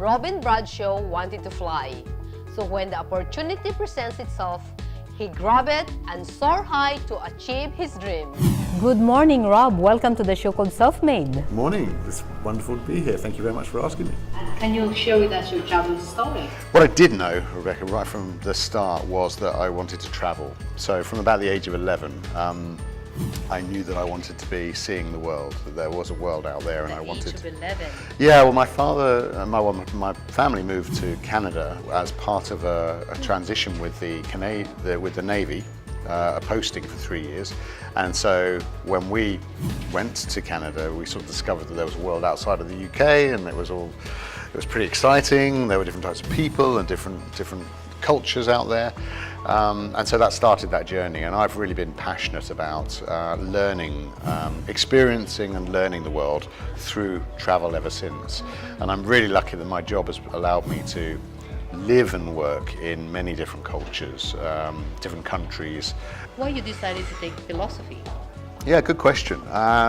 Robin Bradshaw wanted to fly. So when the opportunity presents itself, he grabbed it and soared high to achieve his dream. Good morning, Rob. Welcome to the show called Self-Made. Morning. It's wonderful to be here. Thank you very much for asking me. Can you share with us your travel story? What I did know, Rebecca, right from the start was that I wanted to travel. So from about the age of 11, I knew that I wanted to be seeing the world, that there was a world out there, and I wanted. Age of 11. Yeah, well, my father, my family moved to Canada as part of a transition with the Navy, a posting for 3 years, and so when we went to Canada, we sort of discovered that there was a world outside of the UK, and it was pretty exciting. There were different types of people and different cultures out there. And so that started that journey, and I've really been passionate about learning, experiencing and learning the world through travel ever since. And I'm really lucky that my job has allowed me to live and work in many different cultures, different countries. Why you decided to take philosophy? Yeah, good question.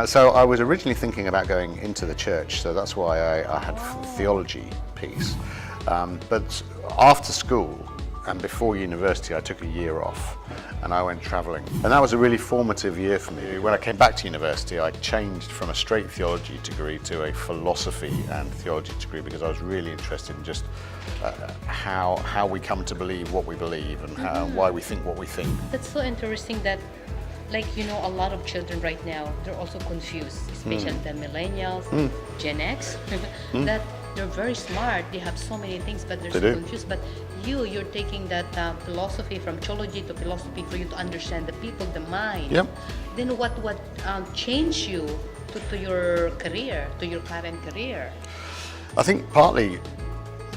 So I was originally thinking about going into the church, so that's why I had the theology piece. But after school, and before university, I took a year off and I went traveling. And that was a really formative year for me. When I came back to university, I changed from a straight theology degree to a philosophy and theology degree because I was really interested in just how we come to believe what we believe and why we think what we think. That's so interesting that, like, you know, a lot of children right now, they're also confused, especially the millennials, Gen X, that they're very smart, they have so many things, but they're so confused. But you're taking that philosophy from theology to philosophy for you to understand the people, the mind. Yep. Then what changed you to your career, to your current career? I think partly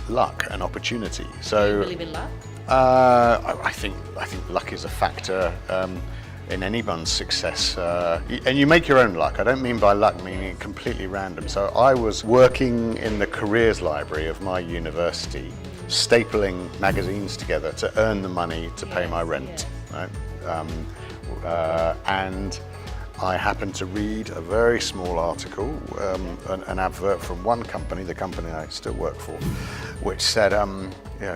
luck and opportunity. So Do you believe in luck? I think luck is a factor in anyone's success, and you make your own luck. I don't mean by luck meaning completely random. So I was working in the careers library of my university, stapling magazines together to earn the money to pay my rent, right? And I happened to read a very small article, an advert from one company, the company I still work for, which said,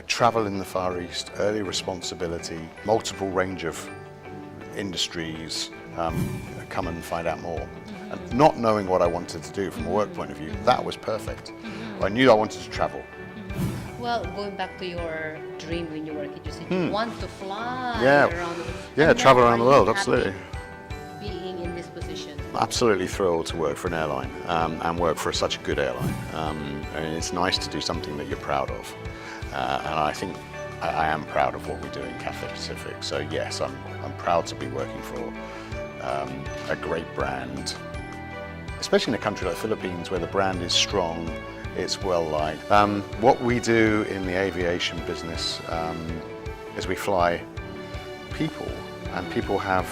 travel in the Far East, early responsibility, multiple range of industries, come and find out more. And not knowing what I wanted to do from a work point of view, that was perfect. I knew I wanted to travel. Well, going back to your dream when you were a kid, you said you want to fly around the world. Yeah, travel around the world, absolutely. Being in this position. Absolutely thrilled to work for an airline and work for such a good airline. And it's nice to do something that you're proud of. And I think I am proud of what we do in Cathay Pacific. So yes, I'm proud to be working for a great brand, especially in a country like the Philippines where the brand is strong, it's well liked. What we do in the aviation business is we fly people, and people have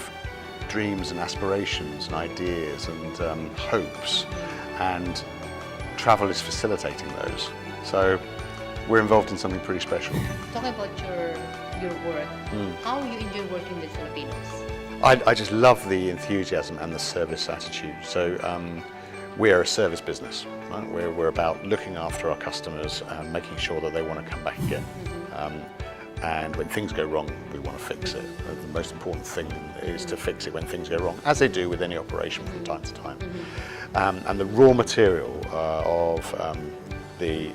dreams and aspirations and ideas and hopes, and travel is facilitating those. So we're involved in something pretty special. Talking about your work, how you enjoy working with Filipinos? I just love the enthusiasm and the service attitude. So we're a service business, right? We're about looking after our customers and making sure that they want to come back again. And when things go wrong, we want to fix it. The most important thing is to fix it when things go wrong, as they do with any operation from time to time. And the raw material of the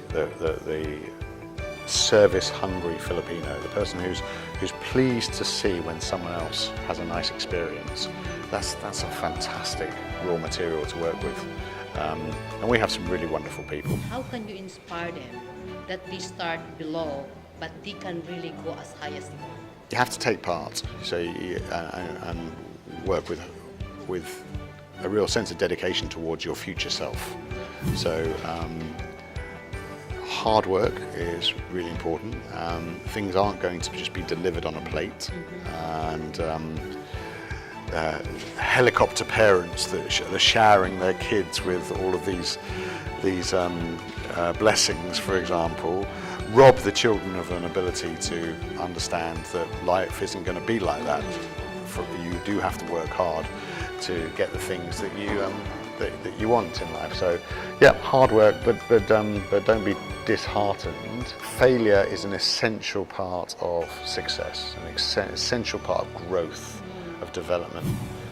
service-hungry Filipino, the person who's pleased to see when someone else has a nice experience, that's a fantastic raw material to work with. And we have some really wonderful people. How can you inspire them that they start below, but they can really go as high as they want? You have to take part, so and work with a real sense of dedication towards your future self. So hard work is really important. Things aren't going to just be delivered on a plate, and helicopter parents that are showering their kids with all of these blessings, for example, rob the children of an ability to understand that life isn't going to be like that. You do have to work hard to get the things that that you want in life. So, yeah, hard work, but don't be disheartened. Failure is an essential part of success, an essential part of growth, of development.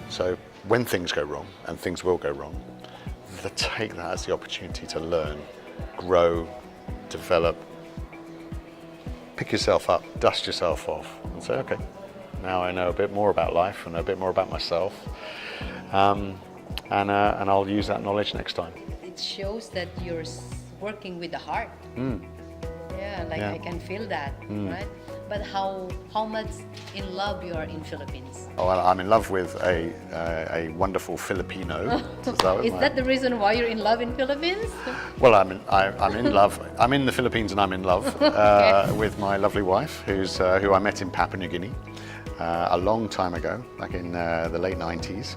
So when things go wrong, and things will go wrong, take that as the opportunity to learn, grow, develop, pick yourself up, dust yourself off, and say, okay, now I know a bit more about life, and a bit more about myself, and I'll use that knowledge next time. It shows that you're working with the heart. Yeah, like Yeah. I can feel that, right? But how much in love you are in Philippines? Oh, well, I'm in love with a wonderful Filipino. Is that the reason why you're in love in Philippines? Well, I'm in love. I'm in the Philippines and I'm in love with my lovely wife, who I met in Papua New Guinea a long time ago, back in the late 90s,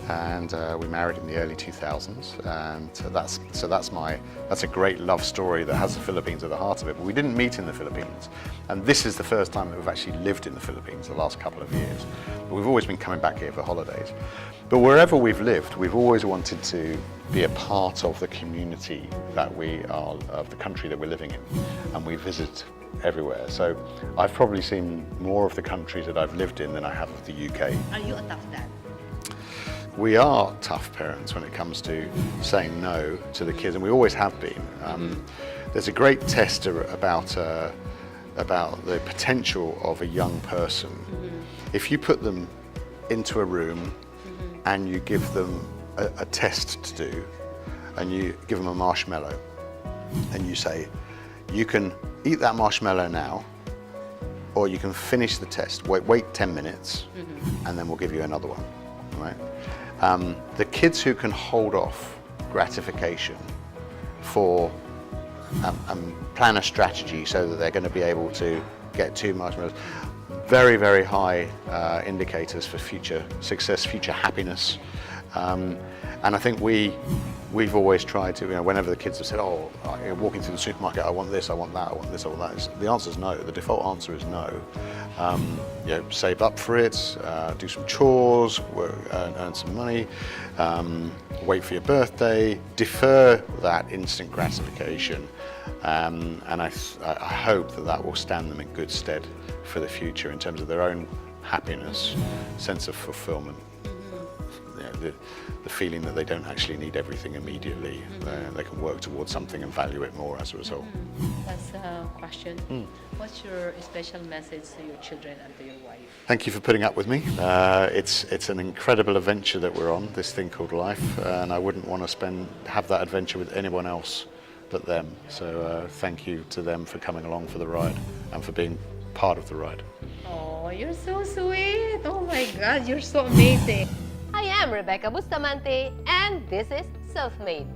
and we married in the early 2000s. And that's a great love story that has the Philippines at the heart of it. But we didn't meet in the Philippines, and this is the first time that we've actually lived in the Philippines the last couple of years. But we've always been coming back here for holidays. But wherever we've lived, we've always wanted to be a part of the community that we are, of the country that we're living in, and we visit everywhere. So I've probably seen more of the countries that I've lived in than I have of the UK. Are you a tough dad? We are tough parents when it comes to saying no to the kids, and we always have been. There's a great test about the potential of a young person. If you put them into a room and you give them a test to do, and you give them a marshmallow, and you say, you can eat that marshmallow now, or you can finish the test. Wait 10 minutes, and then we'll give you another one. Right? The kids who can hold off gratification for plan a strategy so that they're going to be able to get 2 marshmallows, very, very high indicators for future success, future happiness. And I think we've always tried to, whenever the kids have said, oh, you're walking through the supermarket, I want this, I want that, I want this, I want that. The answer is no. The default answer is no. Save up for it, do some chores, earn some money, wait for your birthday, defer that instant gratification. And I hope that will stand them in good stead for the future in terms of their own happiness, sense of fulfillment. The feeling that they don't actually need everything immediately. They can work towards something and value it more as a result. Last question. What's your special message to your children and to your wife? Thank you for putting up with me. It's an incredible adventure that we're on, this thing called life, and I wouldn't want to have that adventure with anyone else but them. So thank you to them for coming along for the ride and for being part of the ride. Oh, you're so sweet. Oh my God, you're so amazing. I am Rebecca Bustamante, and this is Self-Made.